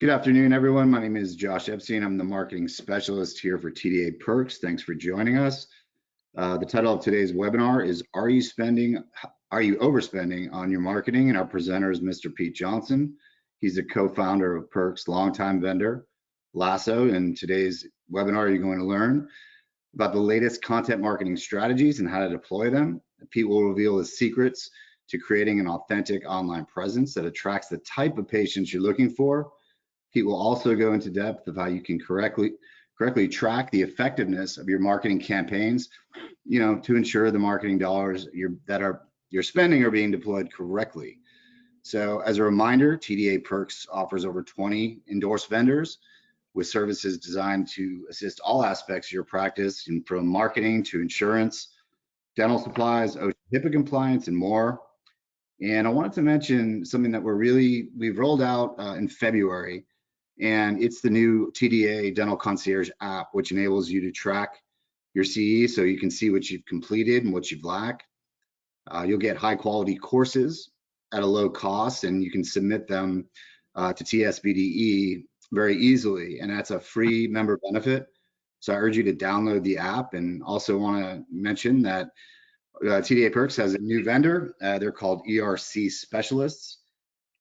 Good afternoon, everyone. My name is Josh Epstein. I'm the marketing specialist here for TDA Perks. Thanks for joining us. The title of today's webinar is Are you overspending on your marketing? And our presenter is Mr. Pete Johnson. He's the co-founder of Perks, longtime vendor, Lasso. In today's webinar, you're going to learn about the latest content marketing strategies and how to deploy them. Pete will reveal the secrets to creating an authentic online presence that attracts the type of patients you're looking for. Pete will also go into depth of how you can correctly track the effectiveness of your marketing campaigns, to ensure the marketing dollars you're spending are being deployed correctly. So as a reminder, TDA Perks offers over 20 endorsed vendors with services designed to assist all aspects of your practice, from marketing to insurance, dental supplies, HIPAA compliance, and more. And I wanted to mention something that we've rolled out in February. And it's the new TDA Dental Concierge app, which enables you to track your CE so you can see what you've completed and what you've lacked. You'll get high quality courses at a low cost, and you can submit them to TSBDE very easily. And that's a free member benefit. So I urge you to download the app, and also want to mention that TDA Perks has a new vendor. They're called ERC Specialists.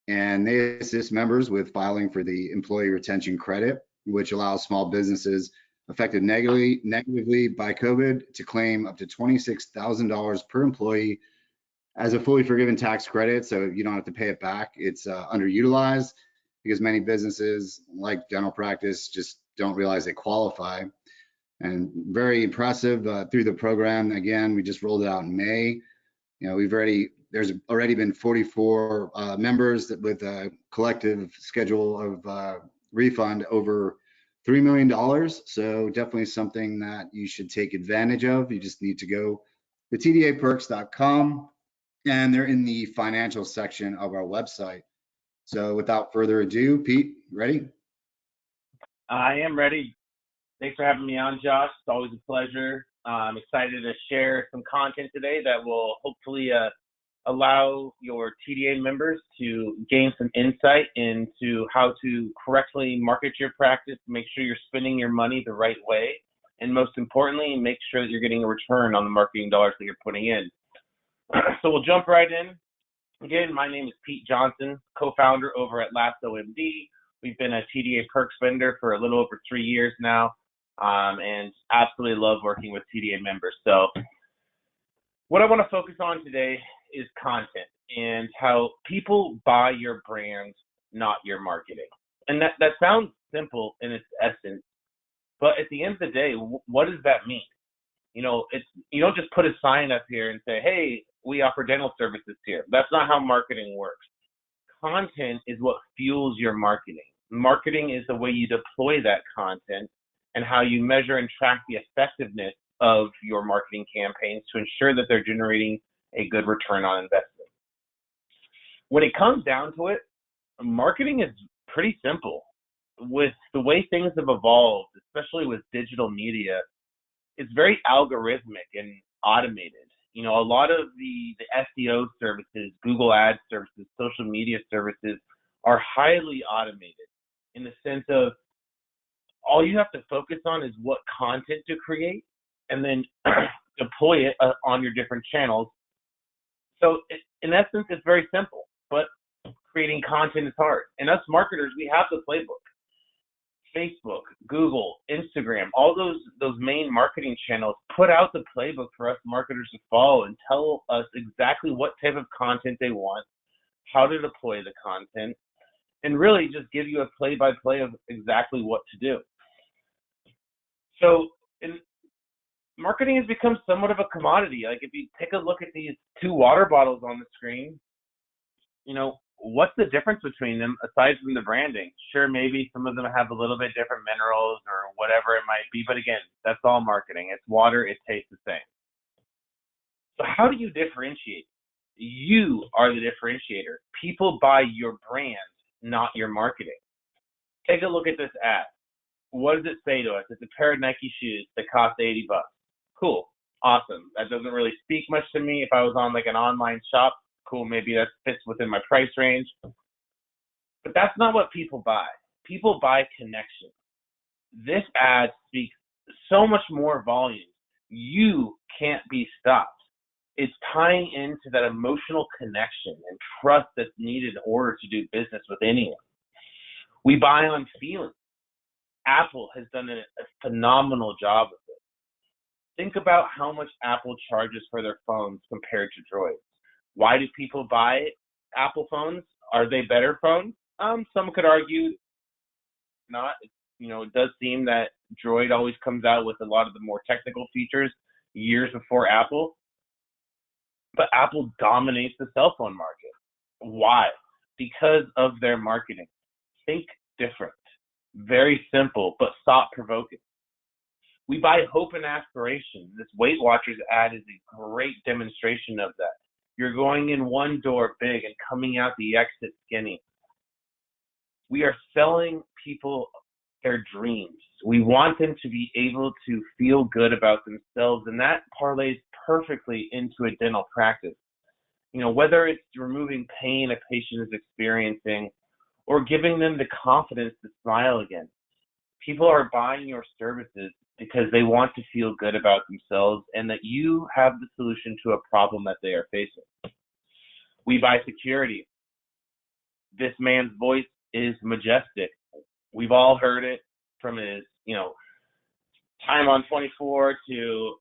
And they assist members with filing for the employee retention credit, which allows small businesses affected negatively by COVID to claim up to $26,000 per employee as a fully forgiven tax credit. So you don't have to pay it back. It's underutilized because many businesses, like dental practice, just don't realize they qualify. And very impressive through the program. Again, we just rolled it out in May. There's already been 44 members with a collective schedule of refund over $3 million. So definitely something that you should take advantage of. You just need to go to tdaperks.com, and they're in the financial section of our website. So without further ado, Pete, ready? I am ready. Thanks for having me on, Josh. It's always a pleasure. I'm excited to share some content today that will hopefully allow your TDA members to gain some insight into how to correctly market your practice, make sure you're spending your money the right way, and most importantly, make sure that you're getting a return on the marketing dollars that you're putting in. So we'll jump right in. Again, my name is Pete Johnson, co-founder over at Lasso MD. We've been a TDA Perks vendor for a little over 3 years now, and absolutely love working with TDA members. So what I want to focus on today is content and how people buy your brand, not your marketing. And that sounds simple in its essence, but at the end of the day, what does that mean? You don't just put a sign up here and say, hey, we offer dental services here. That's not how marketing works. Content is what fuels your marketing. Marketing is the way you deploy that content and how you measure and track the effectiveness of your marketing campaigns to ensure that they're generating a good return on investment. When it comes down to it, marketing is pretty simple. With the way things have evolved, especially with digital media, it's very algorithmic and automated. A lot of the SEO services, Google Ads services, social media services are highly automated in the sense of all you have to focus on is what content to create and then deploy it on your different channels. So in essence, it's very simple, but creating content is hard. And us marketers, we have the playbook. Facebook, Google, Instagram, all those main marketing channels put out the playbook for us marketers to follow and tell us exactly what type of content they want, how to deploy the content, and really just give you a play-by-play of exactly what to do. So marketing has become somewhat of a commodity. Like if you take a look at these two water bottles on the screen, what's the difference between them aside from the branding? Sure, maybe some of them have a little bit different minerals or whatever it might be, but again, that's all marketing. It's water, it tastes the same. So how do you differentiate? You are the differentiator. People buy your brand, not your marketing. Take a look at this ad. What does it say to us? It's a pair of Nike shoes that cost $80. Cool. Awesome. That doesn't really speak much to me. If I was on like an online shop, cool, maybe that fits within my price range. But that's not what people buy. People buy connection. This ad speaks so much more volume. You can't be stopped. It's tying into that emotional connection and trust that's needed in order to do business with anyone. We buy on feelings. Apple has done a phenomenal job with it. Think about how much Apple charges for their phones compared to Droid. Why do people buy Apple phones? Are they better phones? Some could argue not. It does seem that Droid always comes out with a lot of the more technical features years before Apple. But Apple dominates the cell phone market. Why? Because of their marketing. Think different. Very simple, but thought-provoking. We buy hope and aspiration. This Weight Watchers ad is a great demonstration of that. You're going in one door big and coming out the exit skinny. We are selling people their dreams. We want them to be able to feel good about themselves, and that parlays perfectly into a dental practice. Whether it's removing pain a patient is experiencing or giving them the confidence to smile again. People are buying your services because they want to feel good about themselves and that you have the solution to a problem that they are facing. We buy security. This man's voice is majestic. We've all heard it from his, time on 24 to,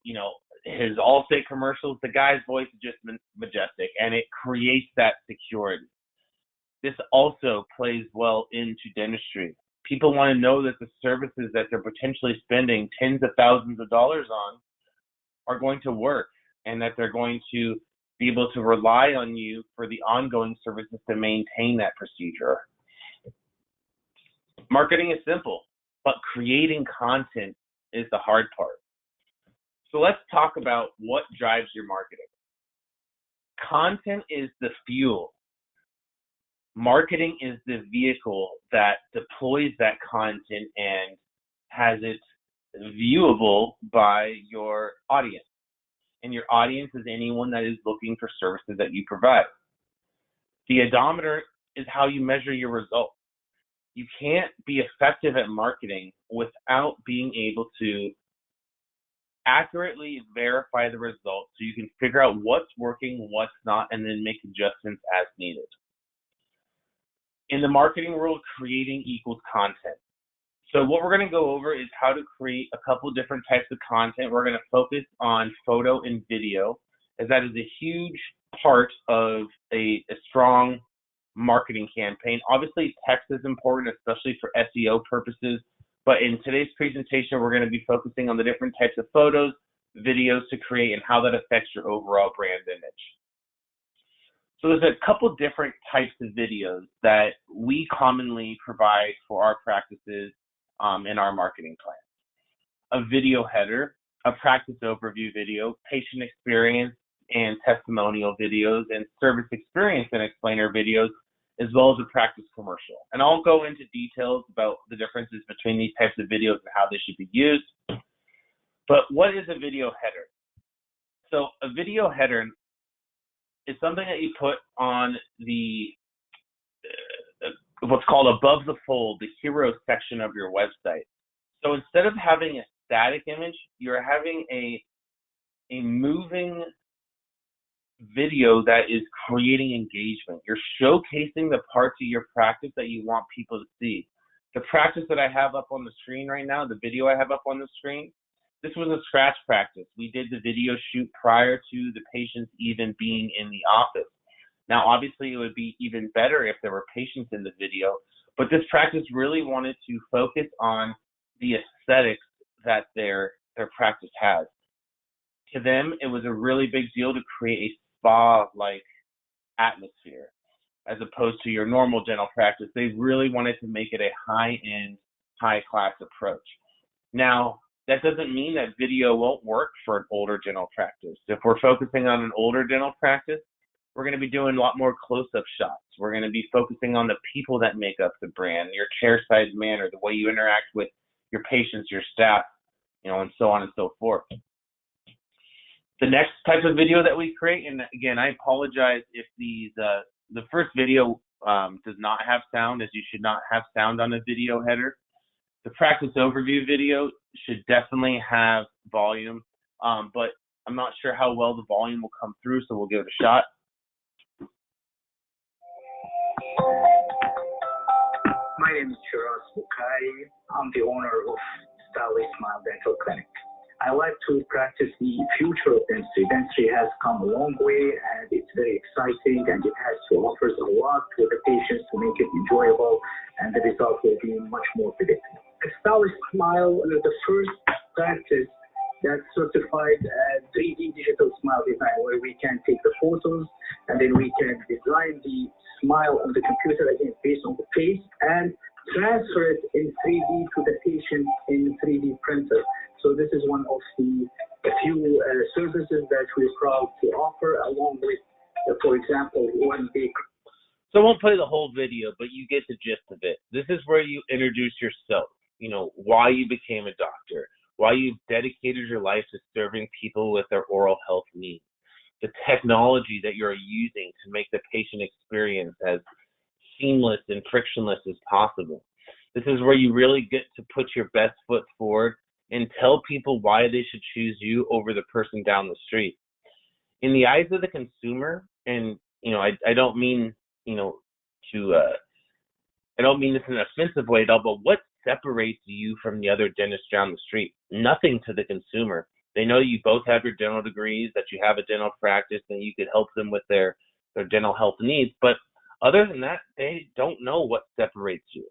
his Allstate commercials. The guy's voice is just majestic, and it creates that security. This also plays well into dentistry. People want to know that the services that they're potentially spending tens of thousands of dollars on are going to work, and that they're going to be able to rely on you for the ongoing services to maintain that procedure. Marketing is simple, but creating content is the hard part. So let's talk about what drives your marketing. Content is the fuel. Marketing is the vehicle that deploys that content and has it viewable by your audience. And your audience is anyone that is looking for services that you provide. The odometer is how you measure your results. You can't be effective at marketing without being able to accurately verify the results so you can figure out what's working, what's not, and then make adjustments as needed. In the marketing world, creating equals content. So what we're going to go over is how to create a couple different types of content. We're going to focus on photo and video, as that is a huge part of a strong marketing campaign. Obviously, text is important, especially for SEO purposes. But in today's presentation, we're going to be focusing on the different types of photos, videos to create, and how that affects your overall brand image. So there's a couple different types of videos that we commonly provide for our practices in our marketing plan. A video header, a practice overview video, patient experience and testimonial videos, and service experience and explainer videos, as well as a practice commercial. And I'll go into details about the differences between these types of videos and how they should be used. But what is a video header? So a video header is something that you put on the what's called above the fold, the hero section of your website. So instead of having a static image, you're having a moving video that is creating engagement. You're showcasing the parts of your practice that you want people to see. The practice that I have up on the screen right now, the video I have up on the screen, this was a scratch practice. We did the video shoot prior to the patients even being in the office. Now, obviously, it would be even better if there were patients in the video, but this practice really wanted to focus on the aesthetics that their practice has. To them, it was a really big deal to create a spa-like atmosphere as opposed to your normal dental practice. They really wanted to make it a high-end, high-class approach. Now, that doesn't mean that video won't work for an older dental practice. If we're focusing on an older dental practice, we're going to be doing a lot more close-up shots. We're going to be focusing on the people that make up the brand, your chair-side manner, the way you interact with your patients, your staff, and so on and so forth. The next type of video that we create, and again, I apologize if the first video does not have sound, as you should not have sound on a video header. The practice overview video should definitely have volume, but I'm not sure how well the volume will come through, so we'll give it a shot. My name is Shiraz Bukhari. I'm the owner of Stylish Smile Dental Clinic. I like to practice the future of dentistry. Dentistry has come a long way, and it's very exciting, and it has to offer a lot to the patients to make it enjoyable, and the result will be much more predictable. Stylish Smile is the first practice that's certified 3D digital smile design, where we can take the photos and then we can design the smile on the computer, again based on the face, and transfer it in 3D to the patient in 3D printer. So this is one of the few services that we're proud to offer, along with, for example, one big. So I won't play the whole video, but you get the gist of it. This is where you introduce yourself, why you became a doctor, why you've dedicated your life to serving people with their oral health needs, the technology that you're using to make the patient experience as seamless and frictionless as possible. This is where you really get to put your best foot forward and tell people why they should choose you over the person down the street. In the eyes of the consumer, and I don't mean I don't mean this in an offensive way at all, but what separates you from the other dentist down the street? Nothing to the consumer. They know you both have your dental degrees, that you have a dental practice, and you could help them with their dental health needs. But other than that, they don't know what separates you.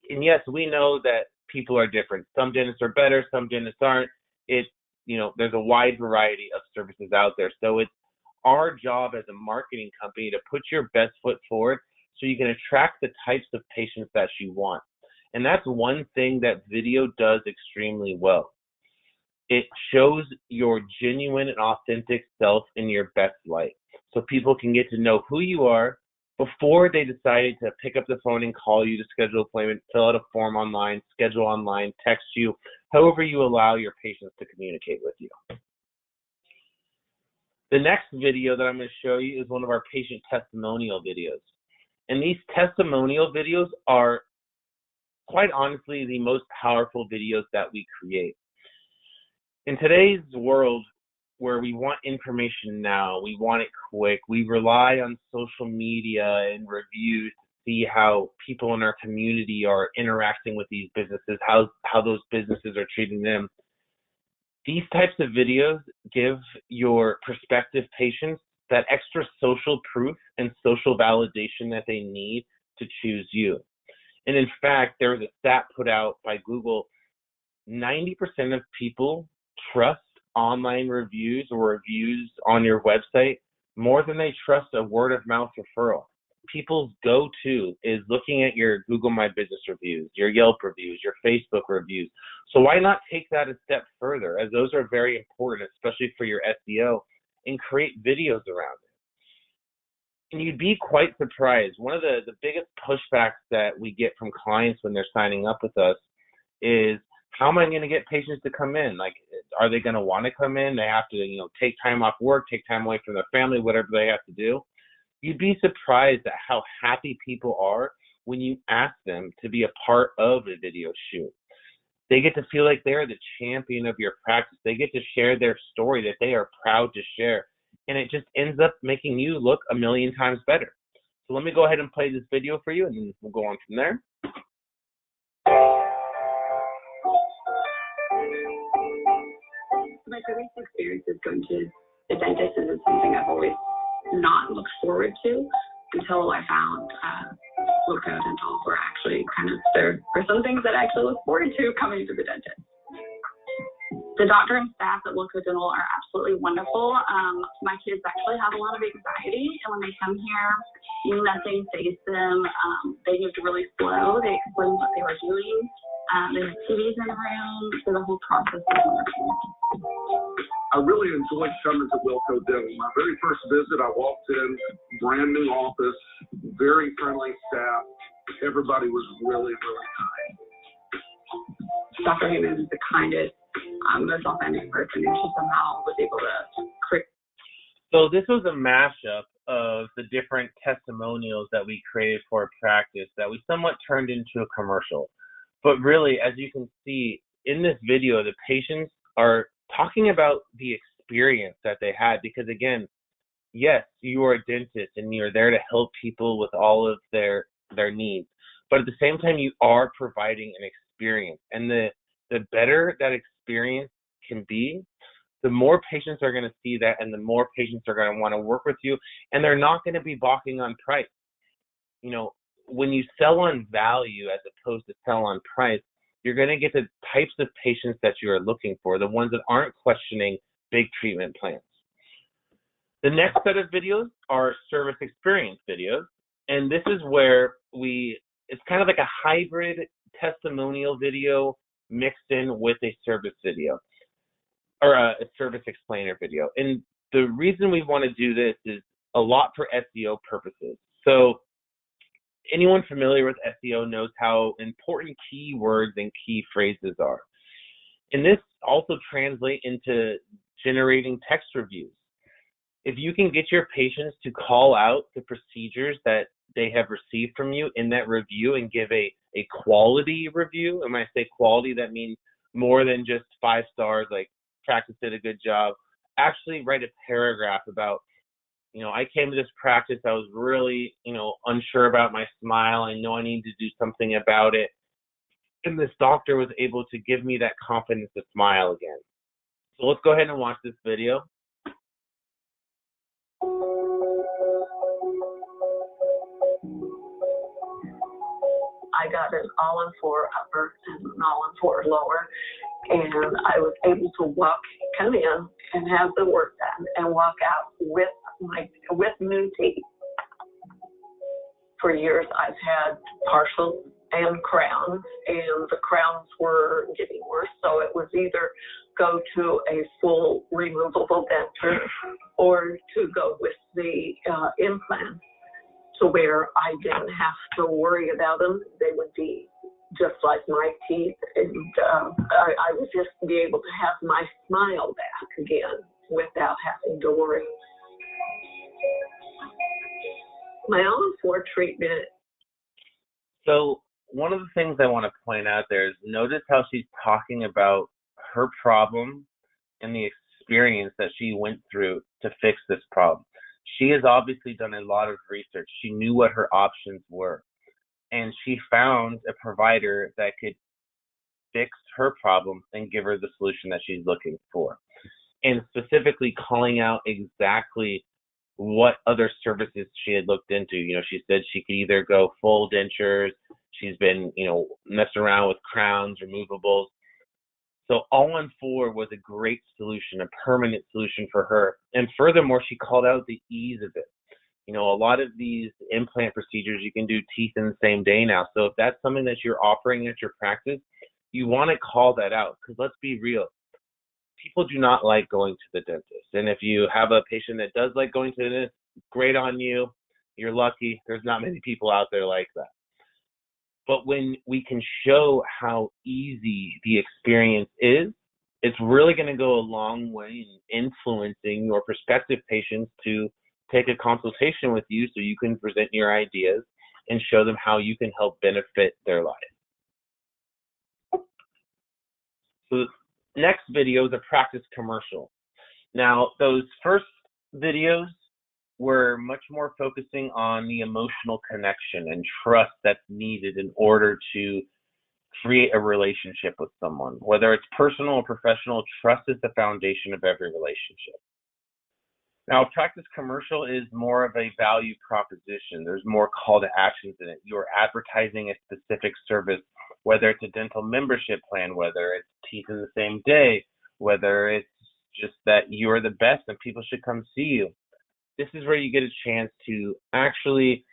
And yes, we know that people are different. Some dentists are better, some dentists aren't. There's a wide variety of services out there. So it's our job as a marketing company to put your best foot forward so you can attract the types of patients that you want. And that's one thing that video does extremely well. It shows your genuine and authentic self in your best light, so people can get to know who you are before they decided to pick up the phone and call you to schedule an appointment, fill out a form online, schedule online, text you, however you allow your patients to communicate with you. The next video that I'm going to show you is one of our patient testimonial videos. And these testimonial videos are, quite honestly, the most powerful videos that we create. In today's world, where we want information now, we want it quick, we rely on social media and reviews to see how people in our community are interacting with these businesses, how those businesses are treating them. These types of videos give your prospective patients that extra social proof and social validation that they need to choose you. And in fact, there was a stat put out by Google, 90% of people trust online reviews or reviews on your website more than they trust a word-of-mouth referral. People's go-to is looking at your Google My Business reviews, your Yelp reviews, your Facebook reviews. So why not take that a step further, as those are very important, especially for your SEO, and create videos around it. And you'd be quite surprised. One of the biggest pushbacks that we get from clients when they're signing up with us is, how am I going to get patients to come in? Like, are they going to want to come in? They have to, take time off work, take time away from their family, whatever they have to do. You'd be surprised at how happy people are when you ask them to be a part of a video shoot. They get to feel like they're the champion of your practice. They get to share their story that they are proud to share. And it just ends up making you look a million times better. So let me go ahead and play this video for you, and then we'll go on from there. My first experience is going to the dentist is something I've always not looked forward to until I found Loco Dental, where actually there are some things that I actually look forward to coming to the dentist. The doctor and staff at Loco Dental are absolutely wonderful. My kids actually have a lot of anxiety, and when they come here, nothing fazes them. They moved really slow. They explained what they were doing. There's TVs in the room, so the whole process is wonderful. I really enjoyed coming to Wilco Dental. My very first visit, I walked in, brand new office, very friendly staff. Everybody was really, really kind. Dr. Heyman is the kindest, most authentic person, and she somehow was able to create. So this was a mashup of the different testimonials that we created for a practice that we somewhat turned into a commercial. But really, as you can see in this video, the patients are talking about the experience that they had, because again, yes, you are a dentist and you're there to help people with all of their needs, but at the same time, you are providing an experience. And the better that experience can be, the more patients are going to see that, and the more patients are going to want to work with you, and they're not going to be balking on price. You know, when you sell on value as opposed to sell on price, you're going to get the types of patients that you are looking for, the ones that aren't questioning big treatment plans. The next set of videos are service experience videos, and this is where it's kind of like a hybrid testimonial video mixed in with a service video, or a service explainer video. And the reason we want to do this is a lot for SEO purposes. So anyone familiar with SEO knows how important keywords and key phrases are. And this also translates into generating text reviews. If you can get your patients to call out the procedures that they have received from you in that review and give a quality review, and when I say quality, that means more than just 5 stars, like practice did a good job. Actually write a paragraph about, I came to this practice, I was really, unsure about my smile. I know I need to do something about it. And this doctor was able to give me that confidence to smile again. So let's go ahead and watch this video. I got an all-in-4 upper and an all-in-4 lower, and I was able to come in and have the work done and walk out with new teeth. For years, I've had partial and crowns, and the crowns were getting worse, so it was either go to a full removable denture or to go with the implants, to where I didn't have to worry about them. They would be just like my teeth, and I would just be able to have my smile back again without having to worry. My all-in-4 treatment. So one of the things I want to point out there is notice how she's talking about her problem and the experience that she went through to fix this problem. She has obviously done a lot of research. She knew what her options were, and she found a provider that could fix her problem and give her the solution that she's looking for. And specifically calling out exactly what other services she had looked into. She said she could either go full dentures. She's been, messing around with crowns, removables. So all-in-4 was a great solution, a permanent solution for her. And furthermore, she called out the ease of it. A lot of these implant procedures, you can do teeth in the same day now. So if that's something that you're offering at your practice, you want to call that out, because let's be real. People do not like going to the dentist. And if you have a patient that does like going to the dentist, great on you. You're lucky. There's not many people out there like that. But when we can show how easy the experience is, it's really going to go a long way in influencing your prospective patients to take a consultation with you so you can present your ideas and show them how you can help benefit their life. So the next video is a practice commercial. Now, those first videos were much more focusing on the emotional connection and trust that's needed in order to create a relationship with someone. Whether it's personal or professional, trust is the foundation of every relationship. Now, a practice commercial is more of a value proposition. There's more call to actions in it. You're advertising a specific service, whether it's a dental membership plan, whether it's teeth in the same day, whether it's just that you're the best and people should come see you. This is where you get a chance to actually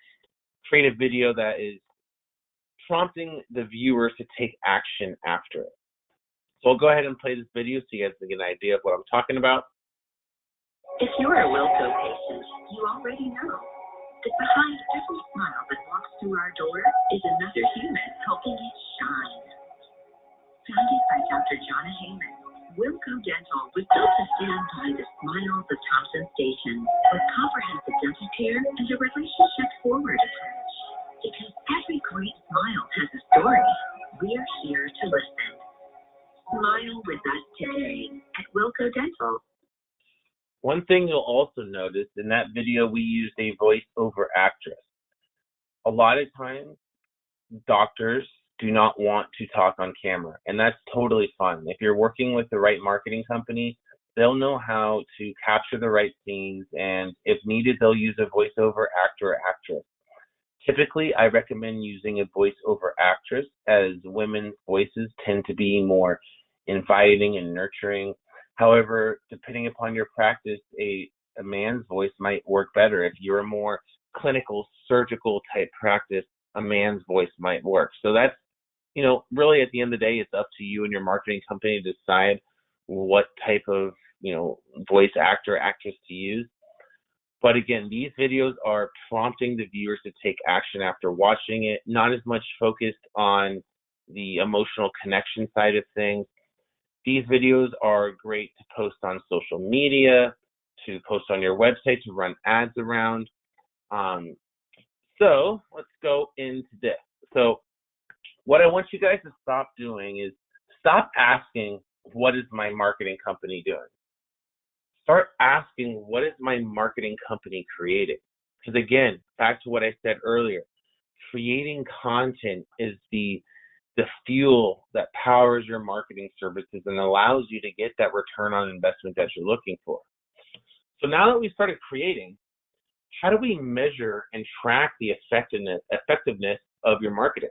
create a video that is prompting the viewers to take action after it. So I'll go ahead and play this video so you guys can get an idea of what I'm talking about. If you're a Wilco patient, you already know that behind every smile that walks through our door is another human helping it shine. Founded by Dr. Jonna Heyman, Wilco Dental was built to stand by the smiles of Thompson Station, with comprehensive dental care story. We're here to listen. Smile with us today at Wilco Dental. One thing you'll also notice in that video, we used a voiceover actress. A lot of times, doctors do not want to talk on camera, and that's totally fine. If you're working with the right marketing company, they'll know how to capture the right scenes, and if needed, they'll use a voiceover actor or actress. Typically, I recommend using a voiceover actress, as women's voices tend to be more inviting and nurturing. However, depending upon your practice, a man's voice might work better. If you're a more clinical, surgical type practice, a man's voice might work. So that's, really at the end of the day, it's up to you and your marketing company to decide what type of, voice actor, actress to use. But again, these videos are prompting the viewers to take action after watching it, not as much focused on the emotional connection side of things. These videos are great to post on social media, to post on your website, to run ads around. So let's go into this. So what I want you guys to stop doing is stop asking, what is my marketing company doing? Start asking, what is my marketing company creating? Because again, back to what I said earlier, creating content is the fuel that powers your marketing services and allows you to get that return on investment that you're looking for. So now that we started creating, how do we measure and track the effectiveness of your marketing?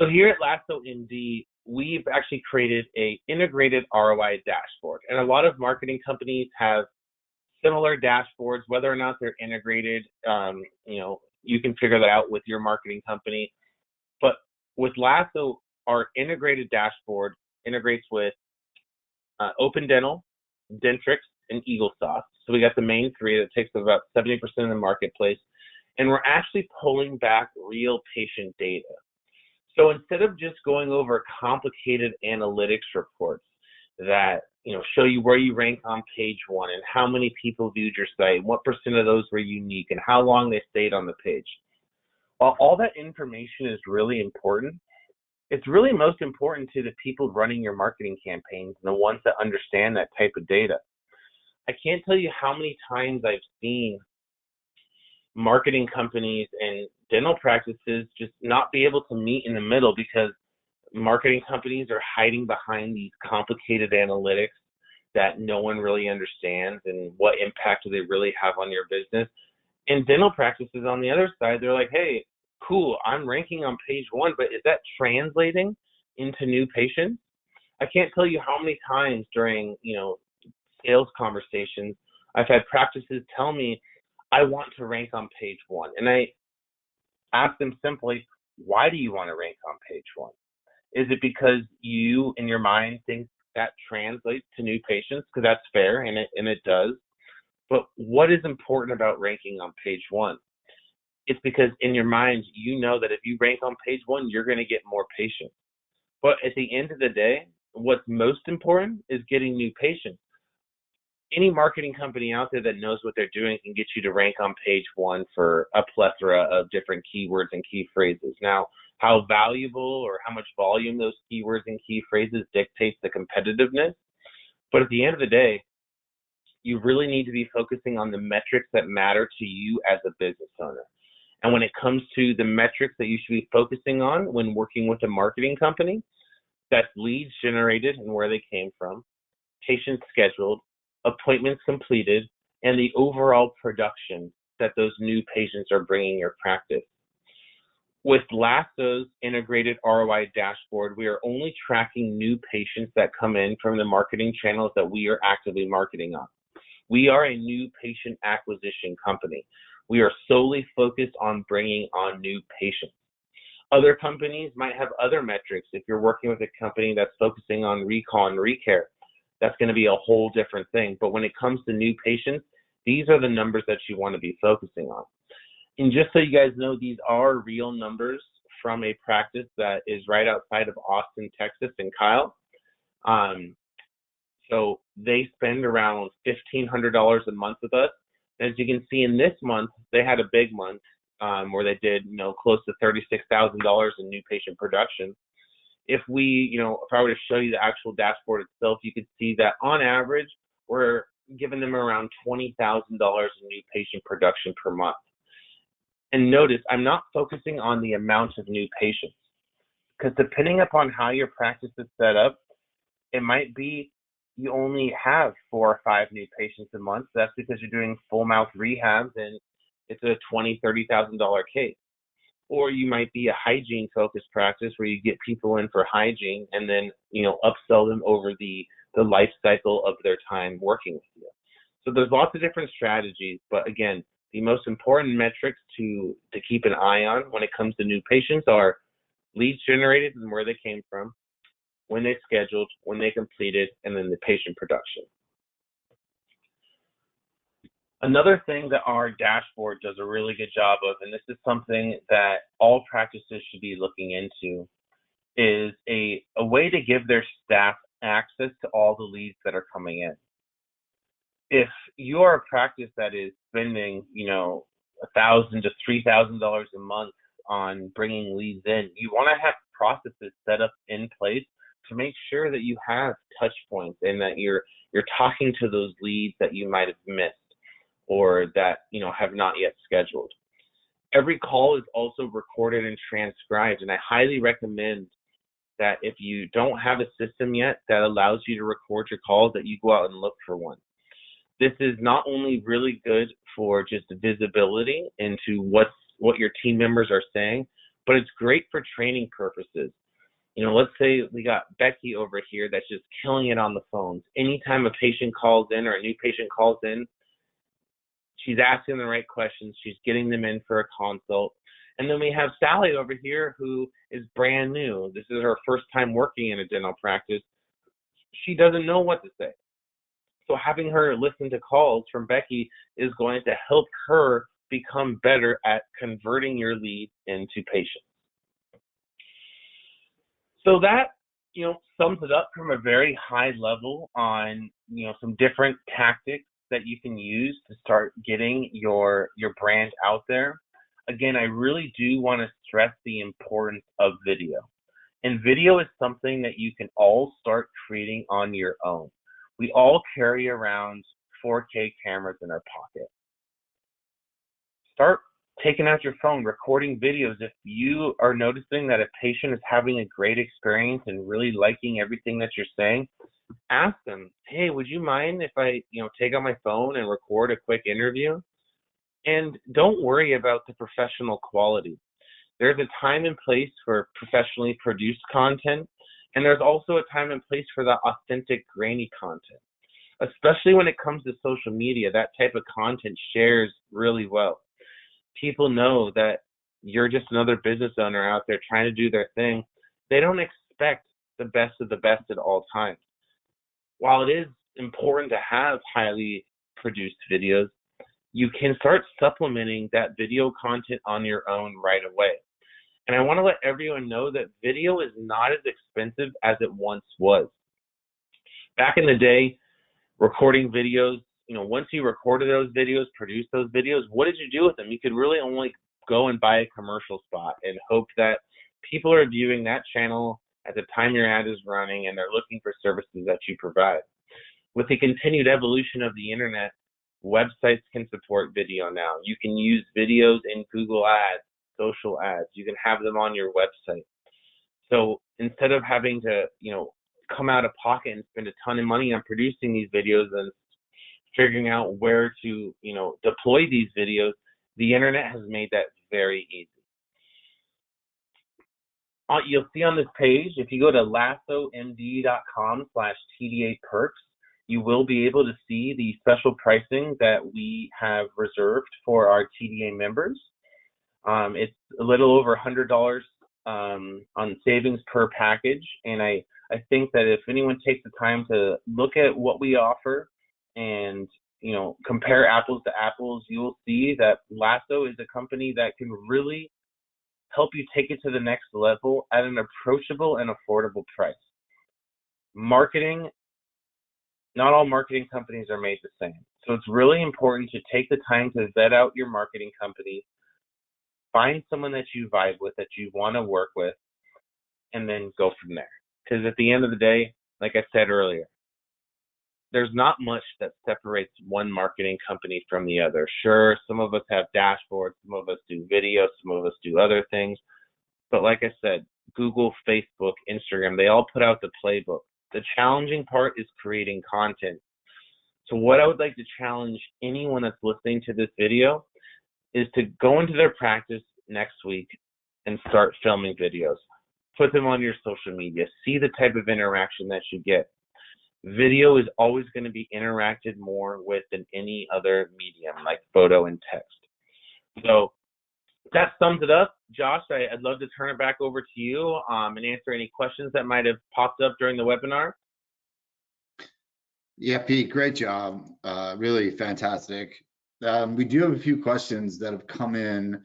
So here at Lasso MD, we've actually created an integrated ROI dashboard. And a lot of marketing companies have similar dashboards, whether or not they're integrated, you can figure that out with your marketing company. But with Lasso, our integrated dashboard integrates with Open Dental, Dentrix, and EagleSoft. So we got the main three that takes about 70% of the marketplace. And we're actually pulling back real patient data. So instead of just going over complicated analytics reports that show you where you rank on page 1 and how many people viewed your site, and what % of those were unique, and how long they stayed on the page, while all that information is really important, it's really most important to the people running your marketing campaigns and the ones that understand that type of data. I can't tell you how many times I've seen marketing companies and dental practices just not be able to meet in the middle because marketing companies are hiding behind these complicated analytics that no one really understands, and what impact do they really have on your business. And dental practices on the other side, they're like, hey, cool, I'm ranking on page 1, but is that translating into new patients? I can't tell you how many times during, sales conversations, I've had practices tell me, I want to rank on page 1. And I ask them simply, why do you want to rank on page 1? Is it because you, in your mind, think that translates to new patients? Because that's fair, and it does. But what is important about ranking on page 1? It's because in your mind, you know that if you rank on page 1, you're going to get more patients. But at the end of the day, what's most important is getting new patients. Any marketing company out there that knows what they're doing can get you to rank on page 1 for a plethora of different keywords and key phrases. Now, how valuable or how much volume those keywords and key phrases dictates the competitiveness. But at the end of the day, you really need to be focusing on the metrics that matter to you as a business owner. And when it comes to the metrics that you should be focusing on when working with a marketing company, that's leads generated and where they came from, patients scheduled, appointments completed, and the overall production that those new patients are bringing your practice. With Lasso's integrated ROI dashboard, we are only tracking new patients that come in from the marketing channels that we are actively marketing on. We are a new patient acquisition company. We are solely focused on bringing on new patients. Other companies might have other metrics. If you're working with a company that's focusing on recall and recare, that's going to be a whole different thing. But when it comes to new patients, these are the numbers that you want to be focusing on. And just so you guys know, these are real numbers from a practice that is right outside of Austin, Texas, and Kyle. So they spend around $1,500 a month with us. As you can see in this month, they had a big month. where they did, close to $36,000 in new patient production. If I were to show you the actual dashboard itself, you could see that on average, we're giving them around $20,000 in new patient production per month. And notice, I'm not focusing on the amount of new patients, because depending upon how your practice is set up, it might be you only have 4 or 5 new patients a month. That's because you're doing full mouth rehabs and it's a $20,000, $30,000 case. Or you might be a hygiene focused practice where you get people in for hygiene and then, upsell them over the life cycle of their time working with you. So there's lots of different strategies, but again, the most important metrics to keep an eye on when it comes to new patients are leads generated and where they came from, when they scheduled, when they completed, and then the patient production. Another thing that our dashboard does a really good job of, and this is something that all practices should be looking into, is a way to give their staff access to all the leads that are coming in. If you are a practice that is spending, $1,000 to $3,000 a month on bringing leads in, you want to have processes set up in place to make sure that you have touch points and that you're talking to those leads that you might have missed or that have not yet scheduled. Every call is also recorded and transcribed, and I highly recommend that if you don't have a system yet that allows you to record your calls, that you go out and look for one. This is not only really good for just visibility into what your team members are saying, but it's great for training purposes. Let's say we got Becky over here that's just killing it on the phones. Anytime a patient calls in or a new patient calls in, she's asking the right questions. She's getting them in for a consult. And then we have Sally over here who is brand new. This is her first time working in a dental practice. She doesn't know what to say. So having her listen to calls from Becky is going to help her become better at converting your lead into patients. So that, sums it up from a very high level on, some different tactics that you can use to start getting your brand out there. Again, I really do want to stress the importance of video. And video is something that you can all start creating on your own. We all carry around 4K cameras in our pocket. Start taking out your phone, recording videos. If you are noticing that a patient is having a great experience and really liking everything that you're saying, ask them, hey, would you mind if I, take out my phone and record a quick interview? And don't worry about the professional quality. There's a time and place for professionally produced content, and there's also a time and place for the authentic, grainy content. Especially when it comes to social media, that type of content shares really well. People know that you're just another business owner out there trying to do their thing. They don't expect the best of the best at all times. While it is important to have highly produced videos, you can start supplementing that video content on your own right away. And I want to let everyone know that video is not as expensive as it once was. Back in the day, recording videos, once you recorded those videos, produced those videos, what did you do with them? You could really only go and buy a commercial spot and hope that people are viewing that channel at the time your ad is running and they're looking for services that you provide. With the continued evolution of the internet, websites can support video now. You can use videos in Google Ads, social ads. You can have them on your website. So instead of having to, come out of pocket and spend a ton of money on producing these videos and figuring out where to, deploy these videos, the internet has made that very easy. You'll see on this page, if you go to lassomd.com/TDA Perks, you will be able to see the special pricing that we have reserved for our TDA members. It's a little over $100 on savings per package, and I think that if anyone takes the time to look at what we offer and compare apples to apples, you will see that Lasso is a company that can really help you take it to the next level at an approachable and affordable price. Marketing, not all marketing companies are made the same. So it's really important to take the time to vet out your marketing company, Find someone that you vibe with, that you want to work with, and then go from there. Because at the end of the day, like I said earlier, there's not much that separates one marketing company from the other. Sure, some of us have dashboards, some of us do video, some of us do other things. But like I said, Google, Facebook, Instagram, they all put out the playbook. The challenging part is creating content. So what I would like to challenge anyone that's listening to this video is to go into their practice next week and start filming videos. Put them on your social media. See the type of interaction that you get. Video is always going to be interacted more with than any other medium, like photo and text. So that sums it up. Josh, I'd love to turn it back over to you and answer any questions that might have popped up during the webinar. Yeah, Pete, great job. Really fantastic. We do have a few questions that have come in.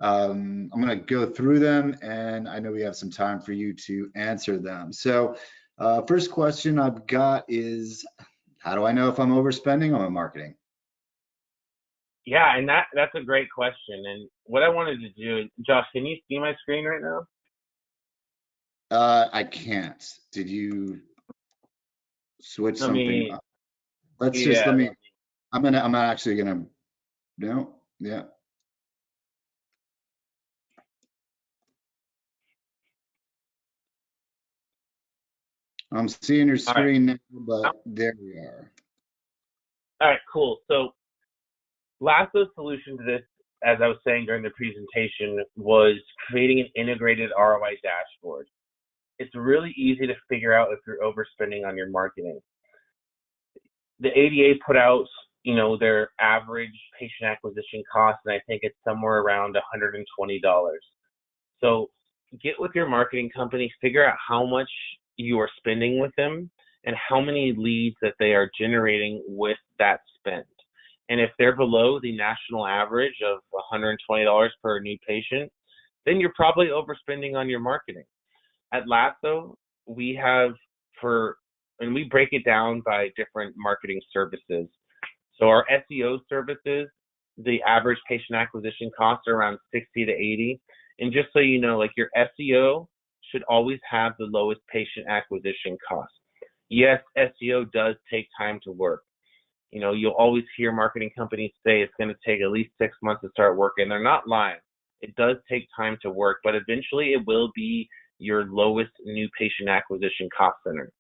I'm going to go through them, and I know we have some time for you to answer them. So first question I've got is, how do I know if I'm overspending on my marketing? Yeah, and that's a great question. And what I wanted to do, Josh, can you see my screen right now? I can't. Did you switch something up? Let me, I'm actually gonna, no, yeah. I'm seeing your screen now, but there we are. All right, cool. So Lasso's solution to this, as I was saying during the presentation, was creating an integrated ROI dashboard. It's really easy to figure out if you're overspending on your marketing. The ADA put out, their average patient acquisition cost, and I think it's somewhere around $120. So get with your marketing company, figure out how much you are spending with them and how many leads that they are generating with that spend. And if they're below the national average of $120 per new patient, then you're probably overspending on your marketing. At Lasso, we have and we break it down by different marketing services. So our SEO services, the average patient acquisition costs are around 60 to 80. And just so you know, like, your SEO should always have the lowest patient acquisition cost. Yes, SEO does take time to work. You'll always hear marketing companies say it's going to take at least 6 months to start working. They're not lying. It does take time to work, but eventually it will be your lowest new patient acquisition cost center.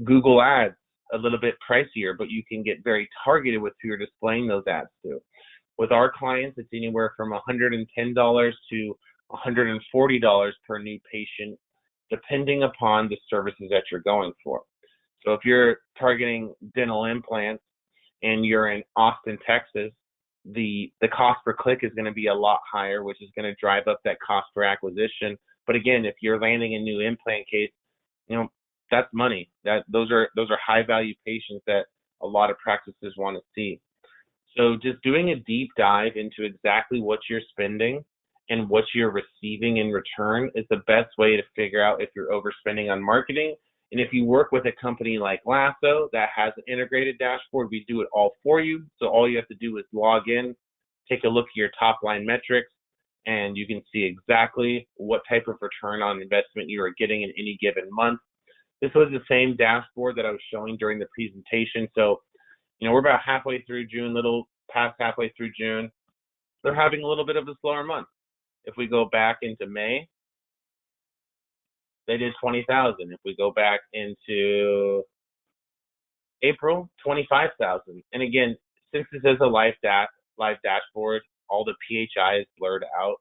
Google Ads, a little bit pricier, but you can get very targeted with who you're displaying those ads to. With our clients, it's anywhere from $110 to $140 per new patient, depending upon the services that you're going for. So if you're targeting dental implants and you're in Austin, Texas, the cost per click is going to be a lot higher, which is going to drive up that cost per acquisition. But again, if you're landing a new implant case, that's money. Those are high value patients that a lot of practices want to see. So just doing a deep dive into exactly what you're spending and what you're receiving in return is the best way to figure out if you're overspending on marketing. And if you work with a company like Lasso that has an integrated dashboard, we do it all for you. So all you have to do is log in, take a look at your top line metrics, and you can see exactly what type of return on investment you are getting in any given month. This was the same dashboard that I was showing during the presentation. So, we're about halfway through June, little past halfway through June. They're having a little bit of a slower month. If we go back into May, they did 20,000. If we go back into April, 25,000. And again, since this is a live dashboard, all the PHI is blurred out,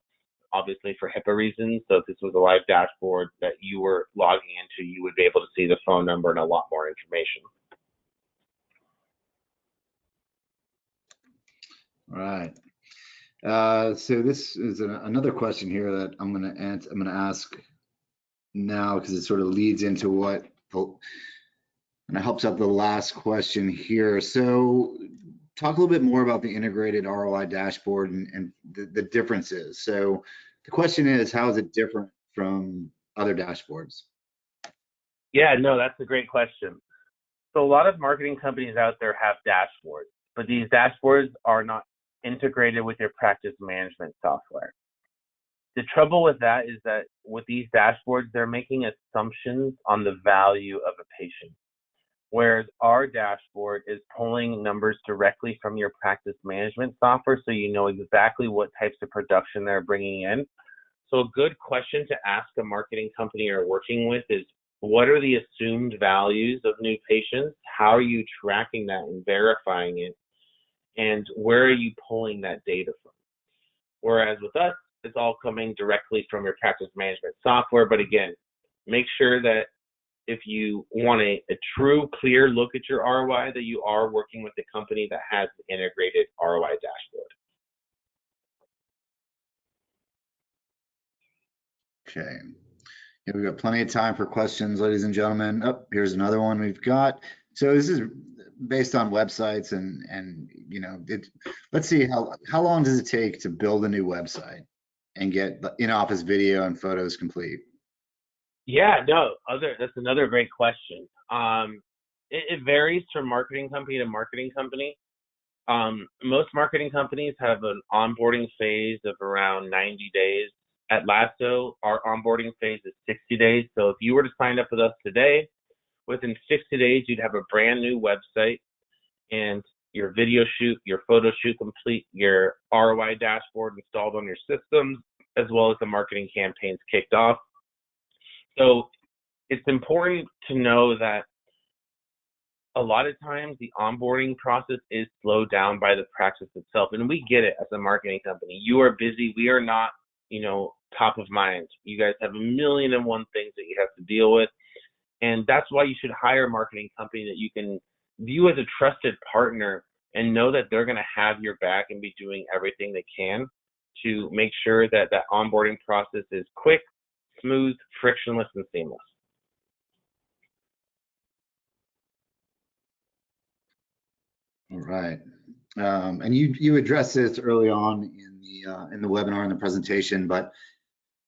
obviously for HIPAA reasons. So if this was a live dashboard that you were logging into, you would be able to see the phone number and a lot more information. All right. So this is another question here that I'm going to ask now, because it sort of leads into and it helps out the last question here. So talk a little bit more about the integrated ROI dashboard and the differences. So the question is, how is it different from other dashboards? Yeah, no, that's a great question. So a lot of marketing companies out there have dashboards, but these dashboards are not integrated with your practice management software. The trouble with that is that with these dashboards, they're making assumptions on the value of a patient. Whereas our dashboard is pulling numbers directly from your practice management software, so you know exactly what types of production they're bringing in. So a good question to ask a marketing company you're working with is, what are the assumed values of new patients? How are you tracking that and verifying it? And where are you pulling that data from? Whereas with us, it's all coming directly from your practice management software. But again, make sure that if you want a true, clear look at your ROI, that you are working with a company that has an integrated ROI dashboard. Okay. Yeah, we've got plenty of time for questions, ladies and gentlemen. Oh, here's another one we've got. So this is based on websites and you know, let's see, how long does it take to build a new website and get the in-office video and photos complete? Yeah, no, that's another great question. It varies from marketing company to marketing company. Most marketing companies have an onboarding phase of around 90 days. At Lasso, our onboarding phase is 60 days. So if you were to sign up with us today, within 60 days, you'd have a brand new website and your video shoot, your photo shoot complete, your ROI dashboard installed on your systems, as well as the marketing campaigns kicked off. So it's important to know that a lot of times the onboarding process is slowed down by the practice itself. And we get it as a marketing company. You are busy. We are not, top of mind. You guys have 1,000,001 things that you have to deal with. And that's why you should hire a marketing company that you can view as a trusted partner and know that they're going to have your back and be doing everything they can to make sure that that onboarding process is quick, smooth, frictionless, and seamless. All right. And you addressed this early on in the webinar and the presentation, but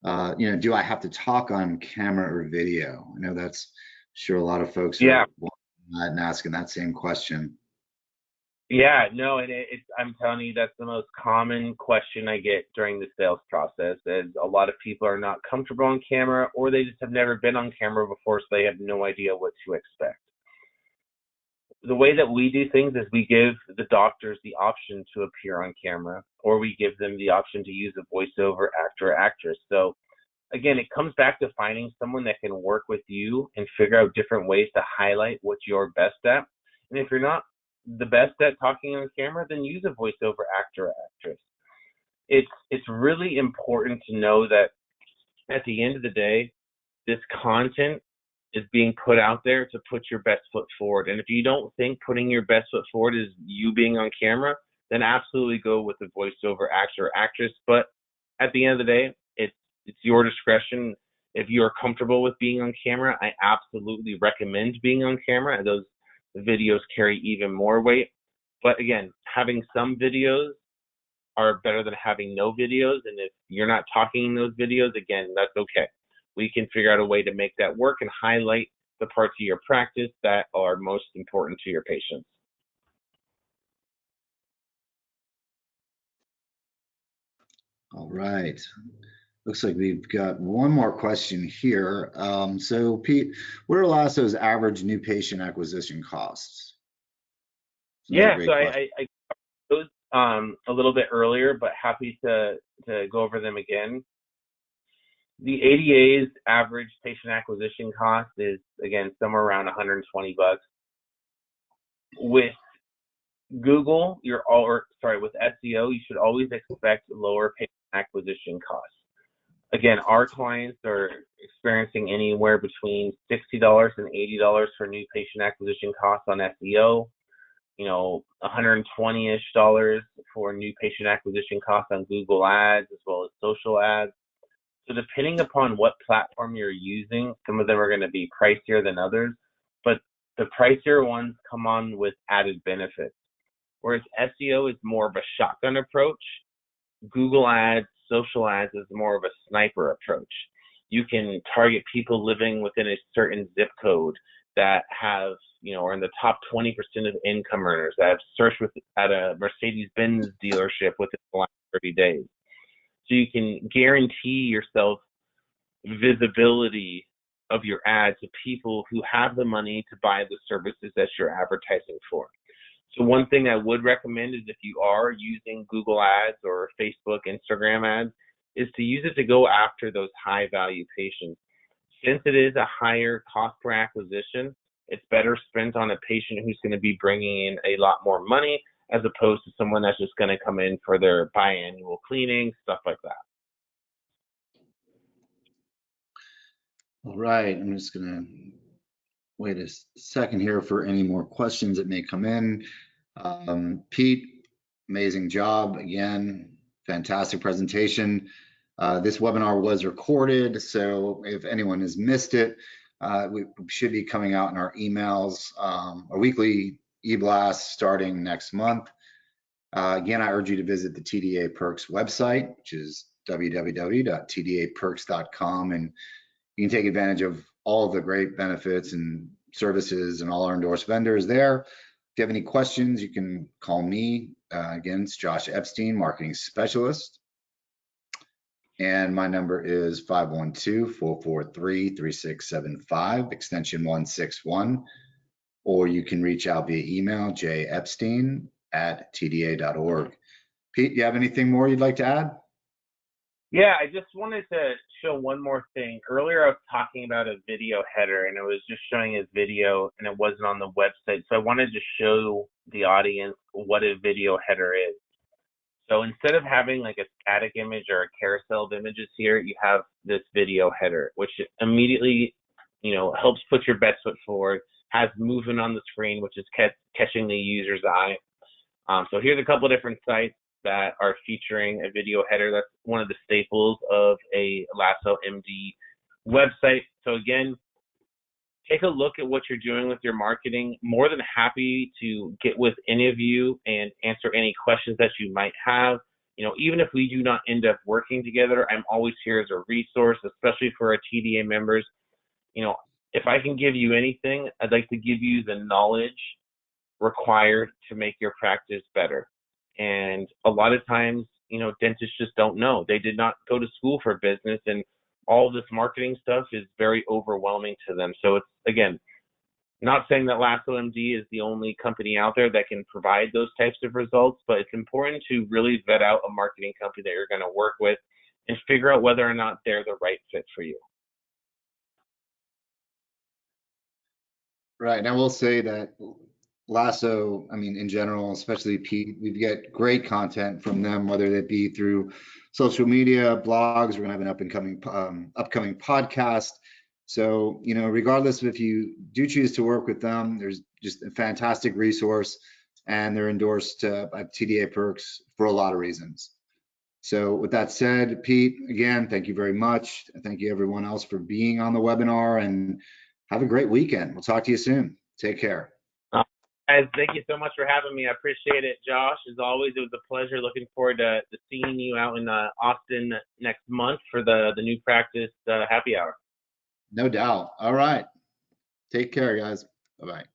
do I have to talk on camera or video? I know that's sure a lot of folks are watching that and asking that same question. Yeah, no, and I'm telling you, that's the most common question I get during the sales process. Is a lot of people are not comfortable on camera, or they just have never been on camera before, so they have no idea what to expect. The way that we do things is we give the doctors the option to appear on camera, or we give them the option to use a voiceover actor or actress. So again, it comes back to finding someone that can work with you and figure out different ways to highlight what you're best at. And if you're not the best at talking on camera, then use a voiceover actor or actress. It's really important to know that at the end of the day, this content is being put out there to put your best foot forward. And if you don't think putting your best foot forward is you being on camera, then absolutely go with a voiceover actor or actress. But at the end of the day, it's your discretion. If you're comfortable with being on camera, I absolutely recommend being on camera. Those videos carry even more weight. But again, having some videos are better than having no videos. And if you're not talking in those videos, again, that's okay. We can figure out a way to make that work and highlight the parts of your practice that are most important to your patients. All right. Looks like we've got one more question here. So Pete, what are Lasso's average new patient acquisition costs? Yeah, so I those a little bit earlier, but happy to go over them again. The ADA's average patient acquisition cost is, again, somewhere around $120. With Google, with SEO, you should always expect lower patient acquisition costs. Again, our clients are experiencing anywhere between $60 and $80 for new patient acquisition costs on SEO, $120-ish for new patient acquisition costs on Google Ads, as well as social ads. So depending upon what platform you're using, some of them are going to be pricier than others, but the pricier ones come on with added benefits. Whereas SEO is more of a shotgun approach, Google Ads, social ads is more of a sniper approach. You can target people living within a certain zip code that have, are in the top 20% of income earners, that have searched at a Mercedes-Benz dealership within the last 30 days. so you can guarantee yourself visibility of your ad to people who have the money to buy the services that you're advertising for. So one thing I would recommend is if you are using Google ads or Facebook, Instagram ads, is to use it to go after those high value patients. Since it is a higher cost per acquisition, it's better spent on a patient who's going to be bringing in a lot more money as opposed to someone that's just going to come in for their biannual cleaning, stuff like that. All right, I'm just gonna wait a second here for any more questions that may come in. Pete, amazing job again, fantastic presentation. This webinar was recorded, so if anyone has missed it, we should be coming out in our emails, a weekly e-blast starting next month. Again, I urge you to visit the TDA Perks website, which is www.tdaperks.com, and you can take advantage of all the great benefits and services and all our endorsed vendors there. If you have any questions, you can call me. Again, it's Josh Epstein, Marketing Specialist. And my number is 512-443-3675, extension 161. Or you can reach out via email, jepstein@tda.org. Pete, you have anything more you'd like to add? Yeah, I just wanted to show one more thing. Earlier, I was talking about a video header, and it was just showing a video, and it wasn't on the website. So I wanted to show the audience what a video header is. So instead of having like a static image or a carousel of images here, you have this video header, which immediately, helps put your best foot forward, has movement on the screen, which is catching the user's eye. So here's a couple of different sites that are featuring a video header. That's one of the staples of a Lasso MD website. So again, take a look at what you're doing with your marketing. More than happy to get with any of you and answer any questions that you might have. Even if we do not end up working together, I'm always here as a resource, especially for our TDA members. If I can give you anything, I'd like to give you the knowledge required to make your practice better. And a lot of times, dentists just don't know. They did not go to school for business, and all this marketing stuff is very overwhelming to them. So it's, again, not saying that Lasso MD is the only company out there that can provide those types of results, but it's important to really vet out a marketing company that you're going to work with and figure out whether or not they're the right fit for you. Right, and I will say that Lasso, in general, especially Pete, we get great content from them, whether it be through social media, blogs. We're gonna have an upcoming podcast. So, regardless of if you do choose to work with them, there's just a fantastic resource, and they're endorsed by TDA Perks for a lot of reasons. So with that said, Pete, again, thank you very much. Thank you everyone else for being on the webinar, and have a great weekend. We'll talk to you soon. Take care. Guys, thank you so much for having me. I appreciate it, Josh. As always, it was a pleasure. Looking forward to seeing you out in Austin next month for the new practice happy hour. No doubt. All right. Take care, guys. Bye-bye.